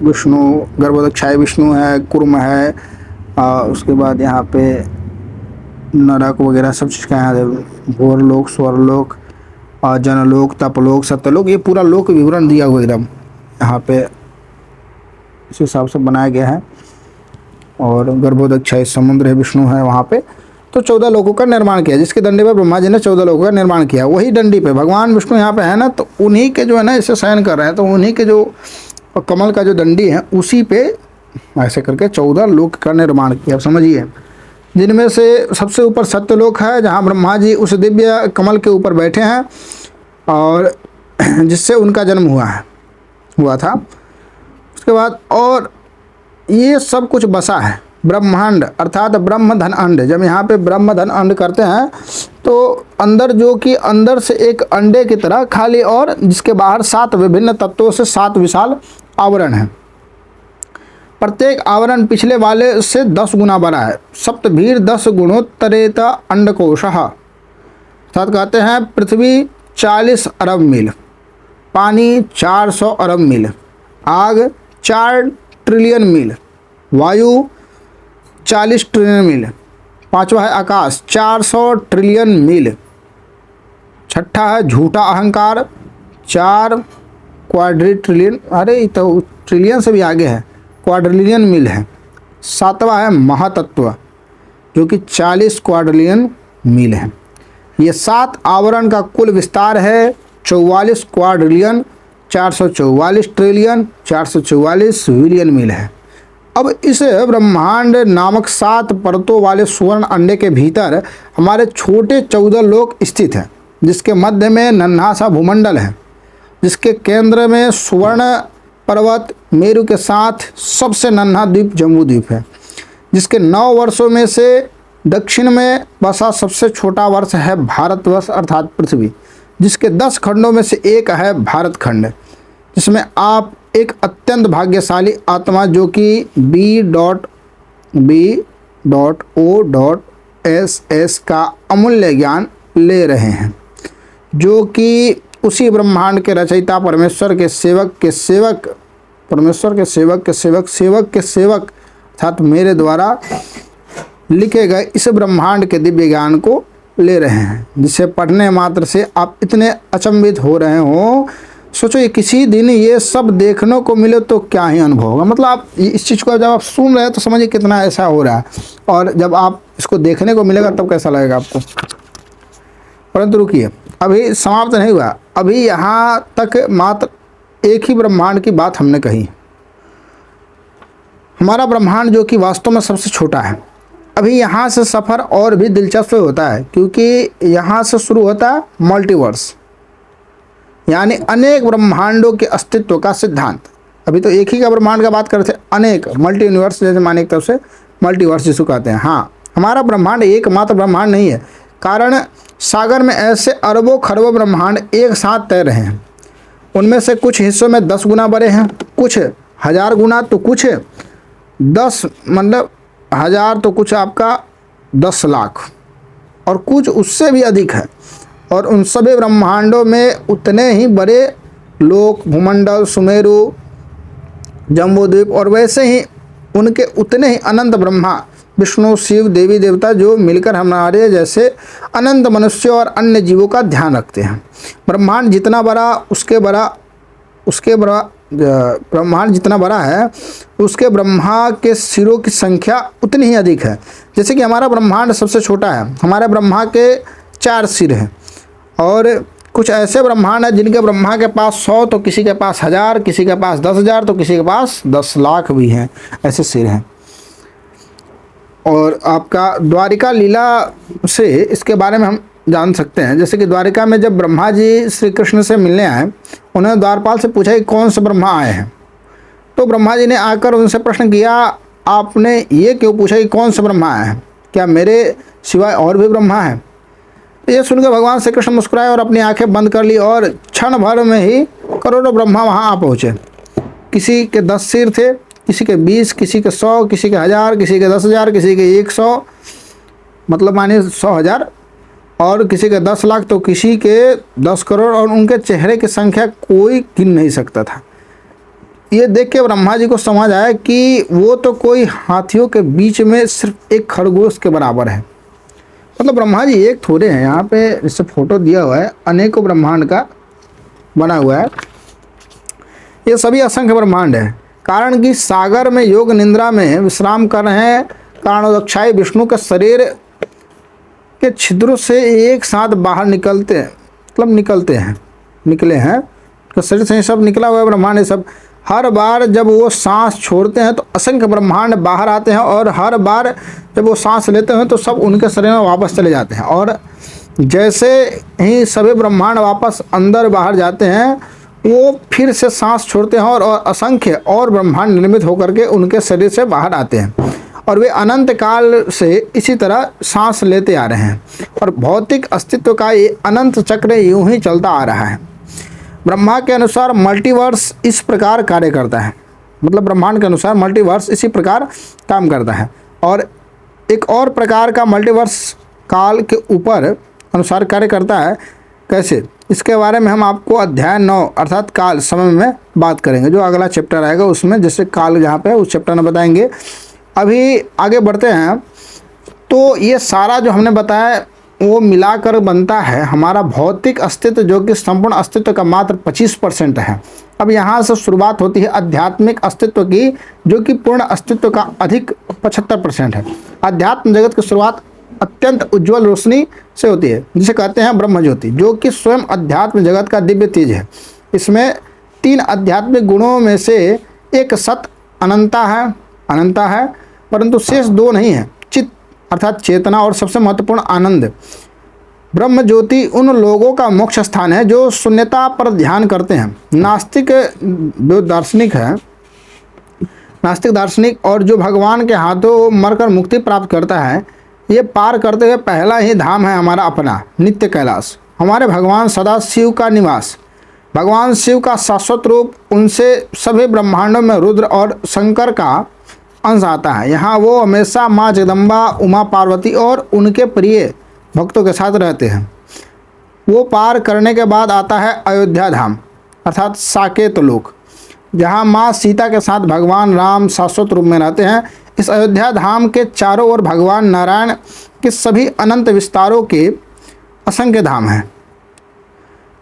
विष्णु गर्भोदक्षाई विष्णु है, कुर्म है, उसके बाद यहाँ पे नरक वगैरह सब चीज़ का यहाँ भोरलोक, स्वर्लोक, जनलोक, तपलोक, सत्यलोक, ये पूरा लोक विवरण दिया हुआ एकदम यहाँ पे इस हिसाब से बनाया गया है। और गर्भोदक समुद्र है, विष्णु है वहाँ पे। तो 14 लोकों का निर्माण किया, जिसके डंडे पे ब्रह्मा जी ने 14 लोकों का निर्माण किया। वही डंडी पे भगवान विष्णु यहाँ पे है ना, तो उन्हीं के जो है ना इसे शयन कर रहे हैं, तो उन्हीं के जो कमल का जो डंडी है उसी पे ऐसे करके 14 लोक का निर्माण किया। अब समझिए, जिनमें से सबसे ऊपर सत्यलोक है, जहाँ ब्रह्मा जी उस दिव्य कमल के ऊपर बैठे हैं और जिससे उनका जन्म हुआ था। उसके बाद और ये सब कुछ बसा है ब्रह्मांड, अर्थात ब्रह्म धन अंड। जब यहाँ पे ब्रह्म धन अंड करते हैं तो अंदर, जो कि अंदर से एक अंडे की तरह खाली, और जिसके बाहर 7 विभिन्न तत्वों से 7 विशाल आवरण हैं। प्रत्येक आवरण पिछले वाले से 10 गुना बड़ा है। सप्तभीर 10 गुणोत्तरेत अंडकोशः, अर्थात कहते हैं पृथ्वी 40 अरब मील, पानी 400 अरब मील, आग 4 ट्रिलियन मील, वायु 40 ट्रिलियन मील, पांचवा है आकाश 400 ट्रिलियन मील, छठा है झूठा अहंकार 4 क्वाड्रिट्रिलियन, अरे तो ट्रिलियन से भी आगे है, क्वाड्रिलियन मील है। सातवां है महातत्व जो कि 40 क्वाड्रिलियन मील है। ये 7 आवरण का कुल विस्तार है 44 क्वाड्रिलियन 444 ट्रिलियन 444 बिलियन मील है। अब इस ब्रह्मांड नामक 7 परतों वाले सुवर्ण अंडे के भीतर हमारे छोटे 14 लोक स्थित हैं, जिसके मध्य में नन्हा सा भूमंडल है, जिसके केंद्र में सुवर्ण पर्वत मेरु के साथ सबसे नन्हा द्वीप जम्बू द्वीप है, जिसके 9 वर्षों में से दक्षिण में बसा सबसे छोटा वर्ष है भारतवर्ष अर्थात पृथ्वी, जिसके 10 खंडों में से एक है भारत खंड, जिसमें आप एक अत्यंत भाग्यशाली आत्मा जो कि B.O.S.S का अमूल्य ज्ञान ले रहे हैं, जो कि उसी ब्रह्मांड के रचयिता परमेश्वर के सेवक के सेवक, परमेश्वर के सेवक के सेवक, सेवक के सेवक अर्थात मेरे द्वारा लिखे गए इस ब्रह्मांड के दिव्य ज्ञान को ले रहे हैं, जिसे पढ़ने मात्र से आप इतने अचंभित हो रहे हो। सोचो ये किसी दिन ये सब देखने को मिले तो क्या ही अनुभव होगा। मतलब आप इस चीज़ को जब आप सुन रहे हैं तो समझिए कितना ऐसा हो रहा है, और जब आप इसको देखने को मिलेगा तब कैसा लगेगा आपको। परंतु रुकिए, अभी समाप्त नहीं हुआ, अभी यहाँ तक मात्र एक ही ब्रह्मांड की बात हमने कही। हमारा ब्रह्मांड जो कि वास्तव में सबसे छोटा है, अभी यहाँ से सफ़र और भी दिलचस्प होता है, क्योंकि यहाँ से शुरू होता है मल्टीवर्स, यानी अनेक ब्रह्मांडों के अस्तित्व का सिद्धांत। अभी तो एक ही का ब्रह्मांड का बात कर रहे थे, अनेक मल्टी यूनिवर्स, जैसे माने एक तरफ से मल्टीवर्स जिसको कहते हैं। हाँ, हमारा ब्रह्मांड एकमात्र ब्रह्मांड नहीं है, कारण सागर में ऐसे अरबों खरबों ब्रह्मांड एक साथ तैर रहे हैं। उनमें से कुछ हिस्सों में 10 गुना बड़े हैं, कुछ 1000 गुना, तो कुछ 10 मतलब 1000, तो कुछ आपका 10 लाख, और कुछ उससे भी अधिक है। और उन सभी ब्रह्मांडों में उतने ही बड़े लोक, भूमंडल, सुमेरु, जम्बूद्वीप, और वैसे ही उनके उतने ही अनंत ब्रह्मा, विष्णु, शिव, देवी देवता जो मिलकर हमारे जैसे अनंत मनुष्यों और अन्य जीवों का ध्यान रखते हैं। ब्रह्मांड जितना बड़ा ब्रह्मांड जितना बड़ा है, उसके ब्रह्मा के सिरों की संख्या उतनी ही अधिक है। जैसे कि हमारा ब्रह्मांड सबसे छोटा है, हमारे ब्रह्मा के 4 सिर हैं, और कुछ ऐसे ब्रह्मांड हैं जिनके ब्रह्मा के पास 100, तो किसी के पास 1000, किसी के पास 10,000, तो किसी के पास 10 लाख भी हैं, ऐसे सिर हैं। और आपका द्वारिका लीला से इसके बारे में हम जान सकते हैं। जैसे कि द्वारिका में जब ब्रह्मा जी श्री कृष्ण से मिलने आए, उन्होंने द्वारपाल से पूछा कि कौन से ब्रह्मा आए हैं, तो ब्रह्मा जी ने आकर उनसे प्रश्न किया, आपने ये क्यों पूछा कि कौन से ब्रह्मा आए हैं, क्या मेरे सिवाय और भी ब्रह्मा हैं? ये सुनकर भगवान श्री कृष्ण मुस्कुराए और अपनी आंखें बंद कर ली, और क्षण भर में ही करोड़ों ब्रह्मा वहाँ आ पहुँचे। किसी के 10 सिर थे, किसी के 20, किसी के 100, किसी के 1000, किसी के 10,000, किसी के 100, मतलब मानिए 100,000, और किसी के 10 लाख, तो किसी के 10 करोड़, और उनके चेहरे की संख्या कोई गिन नहीं सकता था। ये देख के ब्रह्मा जी को समझ आया कि वो तो कोई हाथियों के बीच में सिर्फ एक खरगोश के बराबर है। मतलब ब्रह्मा जी एक थोड़े हैं, यहाँ पे जैसे फोटो दिया हुआ है अनेकों ब्रह्मांड का बना हुआ है। ये सभी असंख्य ब्रह्मांड है। कारण कि सागर में योग निद्रा में विश्राम कर रहे हैं कारणोदक्षाई विष्णु के शरीर के छिद्रों से एक साथ बाहर निकलते हैं, मतलब निकले हैं तो शरीर से सब निकला हुआ ब्रह्मांड है सब। हर बार जब वो सांस छोड़ते हैं तो असंख्य ब्रह्मांड बाहर आते हैं, और हर बार जब वो सांस लेते हैं तो सब उनके शरीर में वापस चले जाते हैं। और जैसे ही सभी ब्रह्मांड वापस अंदर बाहर जाते हैं वो फिर से सांस छोड़ते हैं, और असंख्य और ब्रह्मांड निर्मित होकर के उनके शरीर से बाहर आते हैं, और वे अनंत काल से इसी तरह सांस लेते आ रहे हैं। और भौतिक अस्तित्व का ये अनंत चक्र यूं ही चलता आ रहा है। ब्रह्मा के अनुसार मल्टीवर्स इस प्रकार कार्य करता है, मतलब ब्रह्मांड के अनुसार मल्टीवर्स इसी प्रकार काम करता है। और एक और प्रकार का मल्टीवर्स काल के ऊपर अनुसार कार्य करता है। कैसे, इसके बारे में हम आपको अध्याय 9 अर्थात काल समय में बात करेंगे, जो अगला चैप्टर आएगा उसमें, जैसे काल जहाँ पे है उस चैप्टर में बताएंगे। अभी आगे बढ़ते हैं। तो ये सारा जो हमने बताया वो मिलाकर बनता है हमारा भौतिक अस्तित्व, जो कि संपूर्ण अस्तित्व का मात्र 25% है। अब यहाँ से शुरुआत होती है आध्यात्मिक अस्तित्व की, जो कि पूर्ण अस्तित्व का अधिक 75% है। अध्यात्म जगत की शुरुआत अत्यंत उज्जवल रोशनी से होती है, जिसे कहते हैं ब्रह्म ज्योति, जो कि स्वयं अध्यात्म जगत का दिव्य तेज है। इसमें 3 आध्यात्मिक गुणों में से एक सत अनंता है, परंतु शेष 2 नहीं है, चित्त अर्थात चेतना, और सबसे महत्वपूर्ण आनंद। ब्रह्म ज्योति उन लोगों का मोक्ष स्थान है जो शून्यता पर ध्यान करते हैं। नास्तिक जो नास्तिक दार्शनिक और जो भगवान के हाथों मरकर मुक्ति प्राप्त करता है, ये पार करते हुए पहला ही धाम है हमारा अपना नित्य कैलाश, हमारे भगवान सदा शिव का निवास। भगवान शिव का शाश्वत रूप, उनसे सभी ब्रह्मांडों में रुद्र और शंकर का अंश आता है। यहाँ वो हमेशा माँ जगदम्बा, उमा पार्वती और उनके प्रिय भक्तों के साथ रहते हैं। वो पार करने के बाद आता है अयोध्या धाम अर्थात साकेत लोक, जहाँ माँ सीता के साथ भगवान राम शाश्वत रूप में रहते हैं। इस अयोध्या धाम के चारों ओर भगवान नारायण के सभी अनंत विस्तारों के असंख्य धाम हैं,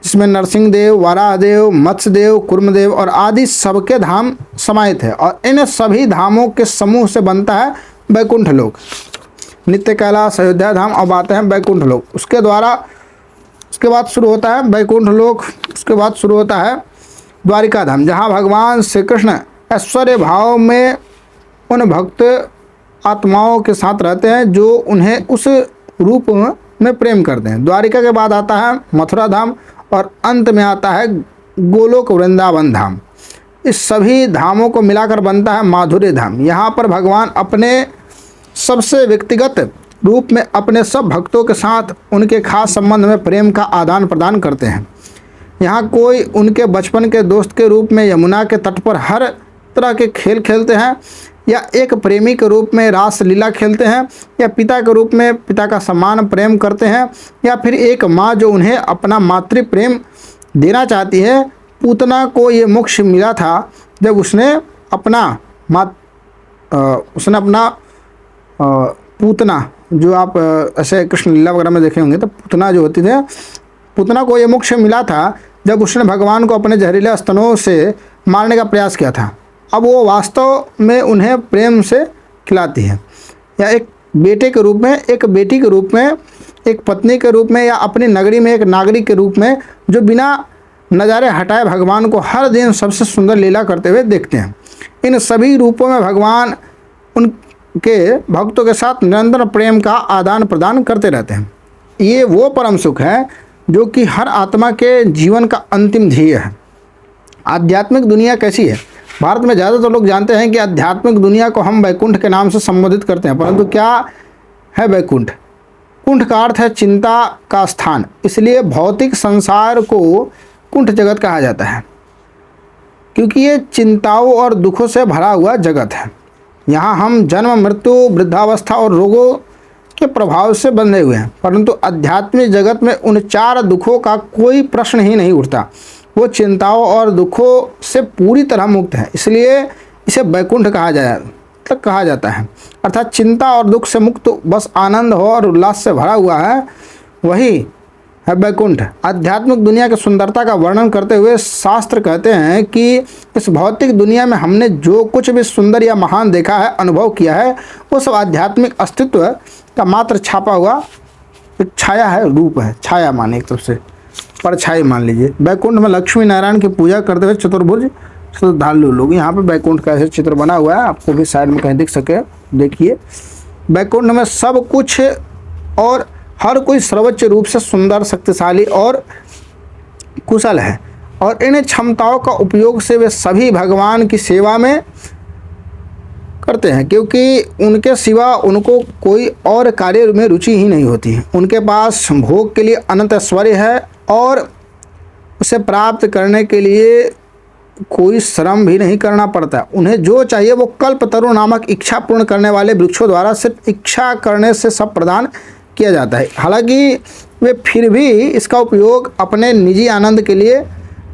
जिसमें नरसिंहदेव, वाराहदेव, मत्स्यदेव, कुर्मदेव और आदि सबके धाम समाहित है। और इन सभी धामों के समूह से बनता है वैकुंठ लोक। नित्य कैलाश, अयोध्या धाम, अब आते हैं वैकुंठ लोक। उसके बाद शुरू होता है वैकुंठ लोक। उसके बाद शुरू होता है द्वारिका धाम, जहाँ भगवान श्री कृष्ण ऐश्वर्य भाव में उन भक्त आत्माओं के साथ रहते हैं जो उन्हें उस रूप में प्रेम करते हैं। द्वारिका के बाद आता है मथुरा धाम, और अंत में आता है गोलोक वृंदावन धाम। इस सभी धामों को मिलाकर बनता है माधुर्य धाम। यहाँ पर भगवान अपने सबसे व्यक्तिगत रूप में अपने सब भक्तों के साथ उनके खास संबंध में प्रेम का आदान प्रदान करते हैं। यहाँ कोई उनके बचपन के दोस्त के रूप में यमुना के तट पर हर तरह के खेल खेलते हैं, या एक प्रेमी के रूप में रास लीला खेलते हैं, या पिता के रूप में पिता का समान प्रेम करते हैं, या फिर एक माँ जो उन्हें अपना मातृ प्रेम देना चाहती है। पूतना को ये मोक्ष मिला था जब उसने अपना पूतना, जो आप ऐसे कृष्ण लीला वगैरह में देखे होंगे, तो पूतना जो होती थे, पूतना को ये मोक्ष मिला था जब उसने भगवान को अपने जहरीले स्तनों से मारने का प्रयास किया था। अब वो वास्तव में उन्हें प्रेम से खिलाती है, या एक बेटे के रूप में, एक बेटी के रूप में, एक पत्नी के रूप में, या अपनी नगरी में एक नागरिक के रूप में, जो बिना नज़ारे हटाए भगवान को हर दिन सबसे सुंदर लीला करते हुए देखते हैं। इन सभी रूपों में भगवान उनके भक्तों के साथ निरंतर प्रेम का आदान प्रदान करते रहते हैं। ये वो परम सुख है जो कि हर आत्मा के जीवन का अंतिम ध्येय है। आध्यात्मिक दुनिया कैसी है? भारत में ज़्यादातर लोग जानते हैं कि आध्यात्मिक दुनिया को हम वैकुंठ के नाम से संबोधित करते हैं, परंतु क्या है वैकुंठ? कुंठ का अर्थ है चिंता का स्थान, इसलिए भौतिक संसार को कुंठ जगत कहा जाता है, क्योंकि ये चिंताओं और दुखों से भरा हुआ जगत है। यहाँ हम जन्म, मृत्यु, वृद्धावस्था और रोगों के प्रभाव से बंधे हुए हैं, परंतु आध्यात्मिक जगत में उन 4 दुखों का कोई प्रश्न ही नहीं उठता। वो चिंताओं और दुखों से पूरी तरह मुक्त है, इसलिए इसे वैकुंठ कहा जाता है। अर्थात चिंता और दुख से मुक्त, बस आनंद हो और उल्लास से भरा हुआ है, वही है वैकुंठ। आध्यात्मिक दुनिया की सुंदरता का वर्णन करते हुए शास्त्र कहते हैं कि इस भौतिक दुनिया में हमने जो कुछ भी सुंदर या महान देखा है, अनुभव किया है, वो सब आध्यात्मिक अस्तित्व का मात्र छापा हुआ एक छाया है, रूप है। छाया माने एक तरफ से परछाई मान लीजिए। वैकुंठ में लक्ष्मी नारायण की पूजा करते हुए चतुर्भुज श्रद्धालु लोग, यहाँ पे वैकुंठ का ऐसे चित्र बना हुआ है, आपको भी साइड में कहीं दिख सके, देखिए। वैकुंठ में सब कुछ और हर कोई सर्वोच्च रूप से सुंदर, शक्तिशाली और कुशल है, और इन क्षमताओं का उपयोग से वे सभी भगवान की सेवा में करते हैं, क्योंकि उनके सिवा उनको कोई और कार्य में रुचि ही नहीं होती है। उनके पास भोग के लिए अनंत ऐश्वर्य है और उसे प्राप्त करने के लिए कोई श्रम भी नहीं करना पड़ता। उन्हें जो चाहिए वो कल्पतरु नामक इच्छा पूर्ण करने वाले वृक्षों द्वारा सिर्फ इच्छा करने से सब प्रदान किया जाता है। हालांकि वे फिर भी इसका उपयोग अपने निजी आनंद के लिए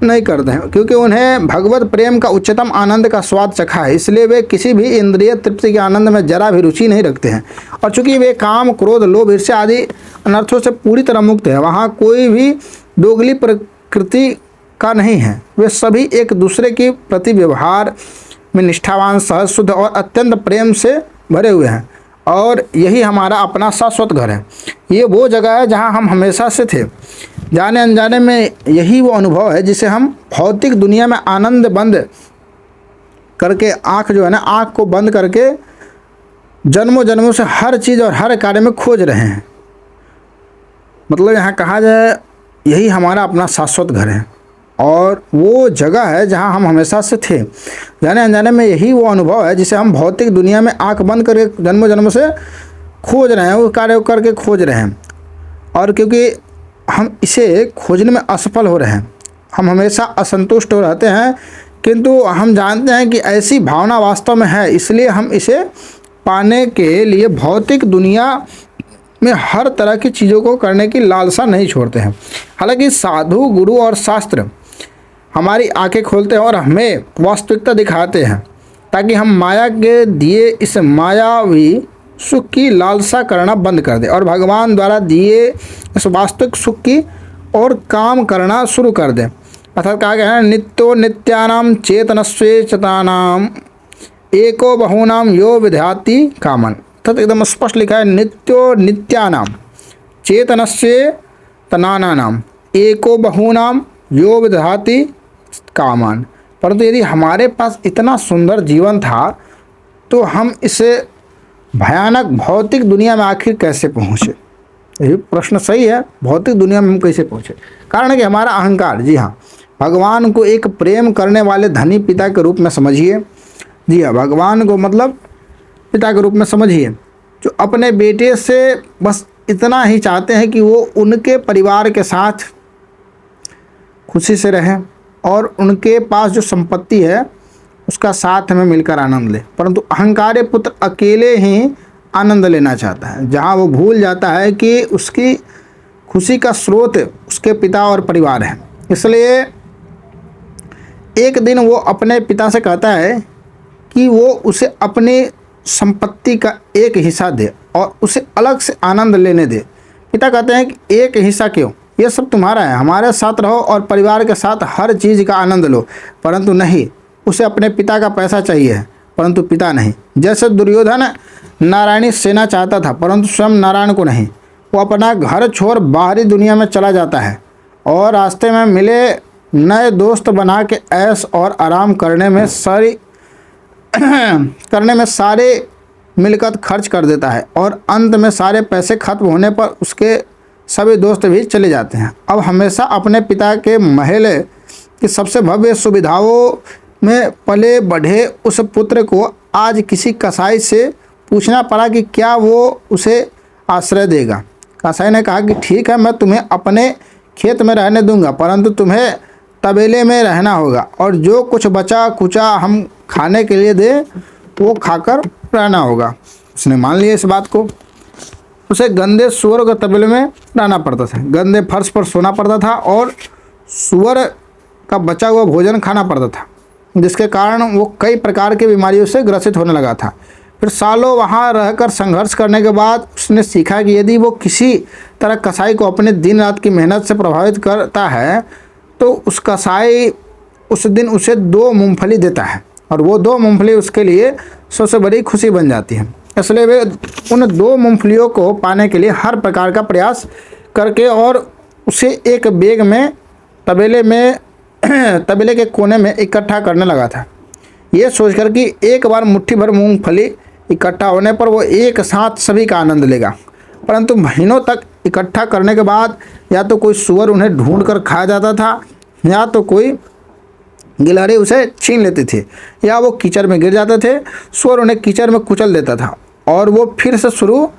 नहीं करते हैं, क्योंकि उन्हें भगवत प्रेम का उच्चतम आनंद का स्वाद चखा है, इसलिए वे किसी भी इंद्रिय तृप्ति के आनंद में जरा भी रुचि नहीं रखते हैं। और चूंकि वे काम, क्रोध, लोभ, ईर्ष्या आदि अनर्थों से पूरी तरह मुक्त है, वहाँ कोई भी दोगली प्रकृति का नहीं है। वे सभी एक दूसरे के प्रति व्यवहार में निष्ठावान, सहज, शुद्ध और अत्यंत प्रेम से भरे हुए हैं, और यही हमारा अपना शाश्वत घर है। ये वो जगह है जहाँ हम हमेशा से थे। जाने अनजाने में यही वो अनुभव है जिसे हम भौतिक दुनिया में आनंद बंद करके, आँख जो है ना, आँख को बंद करके जन्मों जन्मों से हर चीज़ और हर कार्य में खोज रहे हैं। मतलब यहाँ कहा जाए यही हमारा अपना शाश्वत घर है, और वो जगह है जहाँ हम हमेशा से थे। जाने अनजाने में यही वो अनुभव है जिसे हम भौतिक दुनिया में आंख बंद करके जन्मों जन्मों से खोज रहे हैं, वो कार्य करके खोज रहे हैं। और क्योंकि हम इसे खोजने में असफल हो रहे हैं, हम हमेशा असंतुष्ट हो रहते हैं, किंतु हम जानते हैं कि ऐसी भावना वास्तव में है, इसलिए हम इसे पाने के लिए भौतिक दुनिया में हर तरह की चीज़ों को करने की लालसा नहीं छोड़ते हैं। हालांकि साधु, गुरु और शास्त्र हमारी आंखें खोलते हैं और हमें वास्तविकता दिखाते हैं, ताकि हम माया के दिए इस मायावी सुख की लालसा करना बंद कर दें और भगवान द्वारा दिए इस वास्तविक सुख की और काम करना शुरू कर दें। अर्थात कहा गया है, नित्यो नित्यानाम चेतनस्वे चतानाम एको बहूनाम यो विधाति कामन। अर्थात एकदम स्पष्ट लिखा है, नित्यो नित्यानाम चेतनस्वे तनानाम एको बहूनाम यो विधाति कामान। परंतु यदि हमारे पास इतना सुंदर जीवन था तो हम इसे भयानक भौतिक दुनिया में आखिर कैसे पहुँचे? यही प्रश्न सही है, भौतिक दुनिया में हम कैसे पहुँचे? कारण है कि हमारा अहंकार। जी हाँ, भगवान को एक प्रेम करने वाले धनी पिता के रूप में समझिए। जी हाँ, भगवान को मतलब पिता के रूप में समझिए, जो अपने बेटे से बस इतना ही चाहते हैं कि वो उनके परिवार के साथ खुशी से रहें और उनके पास जो संपत्ति है उसका साथ में मिलकर आनंद ले। परंतु अहंकारी पुत्र अकेले ही आनंद लेना चाहता है, जहाँ वो भूल जाता है कि उसकी खुशी का स्रोत उसके पिता और परिवार है। इसलिए एक दिन वो अपने पिता से कहता है कि वो उसे अपनी संपत्ति का एक हिस्सा दे और उसे अलग से आनंद लेने दे। पिता कहते हैं कि एक हिस्सा क्यों, ये सब तुम्हारा है, हमारे साथ रहो और परिवार के साथ हर चीज़ का आनंद लो। परंतु नहीं, उसे अपने पिता का पैसा चाहिए है, परंतु पिता नहीं। जैसे दुर्योधन नारायणी सेना चाहता था, परंतु स्वयं नारायण को नहीं। वो अपना घर छोड़ बाहरी दुनिया में चला जाता है और रास्ते में मिले नए दोस्त बना के ऐश और आराम करने में सारे मिलकर खर्च कर देता है, और अंत में सारे पैसे खत्म होने पर उसके सभी दोस्त भी चले जाते हैं। अब हमेशा अपने पिता के महल की सबसे भव्य सुविधाओं में पले बढ़े उस पुत्र को आज किसी कसाई से पूछना पड़ा कि क्या वो उसे आश्रय देगा। कसाई ने कहा कि ठीक है, मैं तुम्हें अपने खेत में रहने दूंगा, परंतु तुम्हें तबेले में रहना होगा, और जो कुछ बचा कुचा हम खाने के लिए दे वो खाकर रहना होगा। उसने मान लिया इस बात को। उसे गंदे सुअर के तबेले में रहना पड़ता था, गंदे फर्श पर सोना पड़ता था और सुअर का बचा हुआ भोजन खाना पड़ता था, जिसके कारण वो कई प्रकार की बीमारियों से ग्रसित होने लगा था। फिर सालों वहाँ रहकर संघर्ष करने के बाद उसने सीखा कि यदि वो किसी तरह कसाई को अपने दिन रात की मेहनत से प्रभावित करता है तो उस कसाई उस दिन उसे 2 मूंगफली देता है और वो 2 मूंगफली उसके लिए सबसे बड़ी खुशी बन जाती है। इसलिए वे उन 2 मूंगफलियों को पाने के लिए हर प्रकार का प्रयास करके और उसे एक बैग में तबेले के कोने में इकट्ठा करने लगा था। ये सोचकर कि एक बार मुट्ठी भर मूंगफली इकट्ठा होने पर वो एक साथ सभी का आनंद लेगा, परंतु महीनों तक इकट्ठा करने के बाद या तो कोई सूअर उन्हें ढूंढ कर खा जाता था या तो कोई गिलहरी उसे छीन लेते थे या वो कीचड़ में गिर जाते थे। सूअर उन्हें कीचड़ में कुचल देता था और वो फिर से शुरू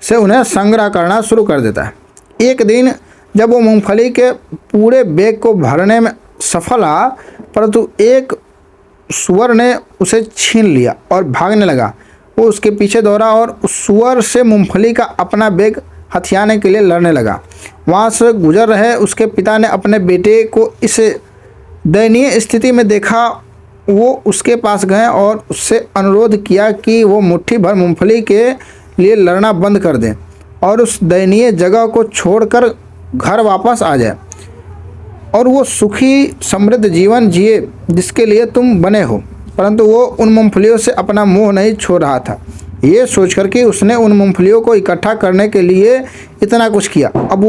से उन्हें संग्रह करना शुरू कर देता है। एक दिन जब वो मूंगफली के पूरे बैग को भरने में सफल रहा, परंतु एक सूअर ने उसे छीन लिया और भागने लगा। वो उसके पीछे दौड़ा और उस सूअर से मूंगफली का अपना बैग हथियाने के लिए लड़ने लगा। वहाँ से गुजर रहे उसके पिता ने अपने बेटे को इस दयनीय स्थिति में देखा। वो उसके पास गए और उससे अनुरोध किया कि वो मुट्ठी भर मूंगफली के लिए लड़ना बंद कर दें और उस दयनीय जगह को छोड़कर घर वापस आ जाए और वो सुखी समृद्ध जीवन जिए जिसके लिए तुम बने हो। परंतु वो उन मूंगफलियों से अपना मोह नहीं छोड़ रहा था। ये सोचकर कि उसने उन मूंगफलियों को इकट्ठा करने के लिए इतना कुछ किया, अब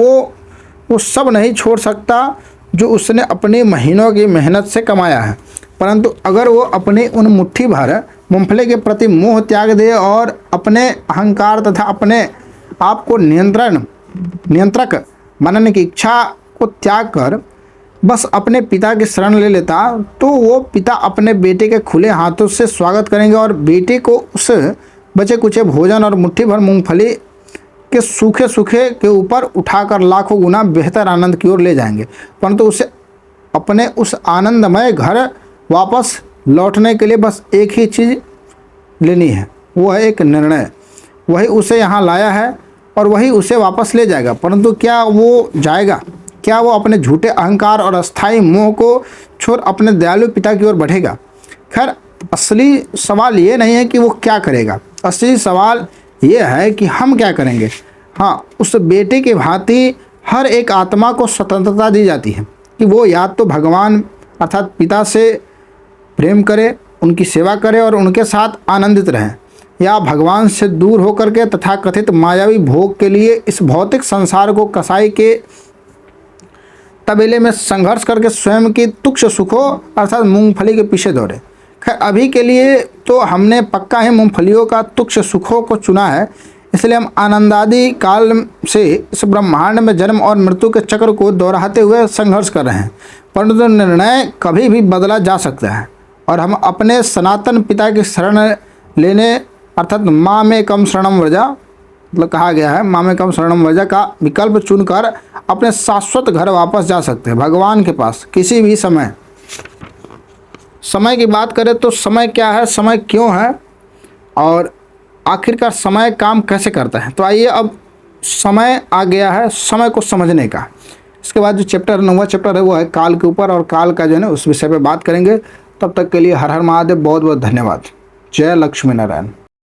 वो सब नहीं छोड़ सकता जो उसने अपनी महीनों की मेहनत से कमाया है। परंतु अगर वो अपनी उन मुट्ठी भर मूंगफली के प्रति मोह त्याग दे और अपने अहंकार तथा अपने आप को नियंत्रक बनाने की इच्छा को त्याग कर बस अपने पिता की शरण ले लेता, तो वो पिता अपने बेटे के खुले हाथों से स्वागत करेंगे और बेटे को उस बचे कुचे भोजन और मुट्ठी भर मूंगफली के सूखे के ऊपर उठाकर लाखों गुना बेहतर आनंद की ओर ले जाएंगे। परंतु उसे अपने उस आनंदमय घर वापस लौटने के लिए बस एक ही चीज़ लेनी है, वो है एक निर्णय। वही उसे यहाँ लाया है और वही उसे वापस ले जाएगा। परंतु क्या वो जाएगा? क्या वो अपने झूठे अहंकार और अस्थायी मोह को छोड़ अपने दयालु पिता की ओर बढ़ेगा? खैर, असली सवाल ये नहीं है कि वो क्या करेगा, असली सवाल ये है कि हम क्या करेंगे। हाँ, उस बेटे की भांति हर एक आत्मा को स्वतंत्रता दी जाती है कि वो या तो भगवान अर्थात पिता से प्रेम करे, उनकी सेवा करे और उनके साथ आनंदित रहें, या भगवान से दूर होकर के तथाकथित मायावी भोग के लिए इस भौतिक संसार को कसाई के तबेले में संघर्ष करके स्वयं की तुच्छ सुखों अर्थात मूंगफली के पीछे दौड़े। खैर, अभी के लिए तो हमने पक्का ही मूंगफलियों का तुच्छ सुखों को चुना है, इसलिए हम आनंदादि काल से इस ब्रह्मांड में जन्म और मृत्यु के चक्र को दोहराते हुए संघर्ष कर रहे हैं। परंतु निर्णय कभी भी बदला जा सकता है और हम अपने सनातन पिता की शरण लेने अर्थात मामेकम शरणम व्रजा, मतलब कहा गया है मामेकम शरणम व्रजा का विकल्प चुनकर अपने शाश्वत घर वापस जा सकते हैं, भगवान के पास किसी भी समय। समय की बात करें तो समय क्या है, समय क्यों है और आखिरकार समय काम कैसे करता है। तो आइए अब समय आ गया है समय को समझने का। इसके बाद जो चैप्टर 9वां चैप्टर है वो है काल के ऊपर, और काल का जो है ना उस विषय पे बात करेंगे। तब तक के लिए हर हर महादेव, बहुत बहुत धन्यवाद। जय लक्ष्मी नारायण।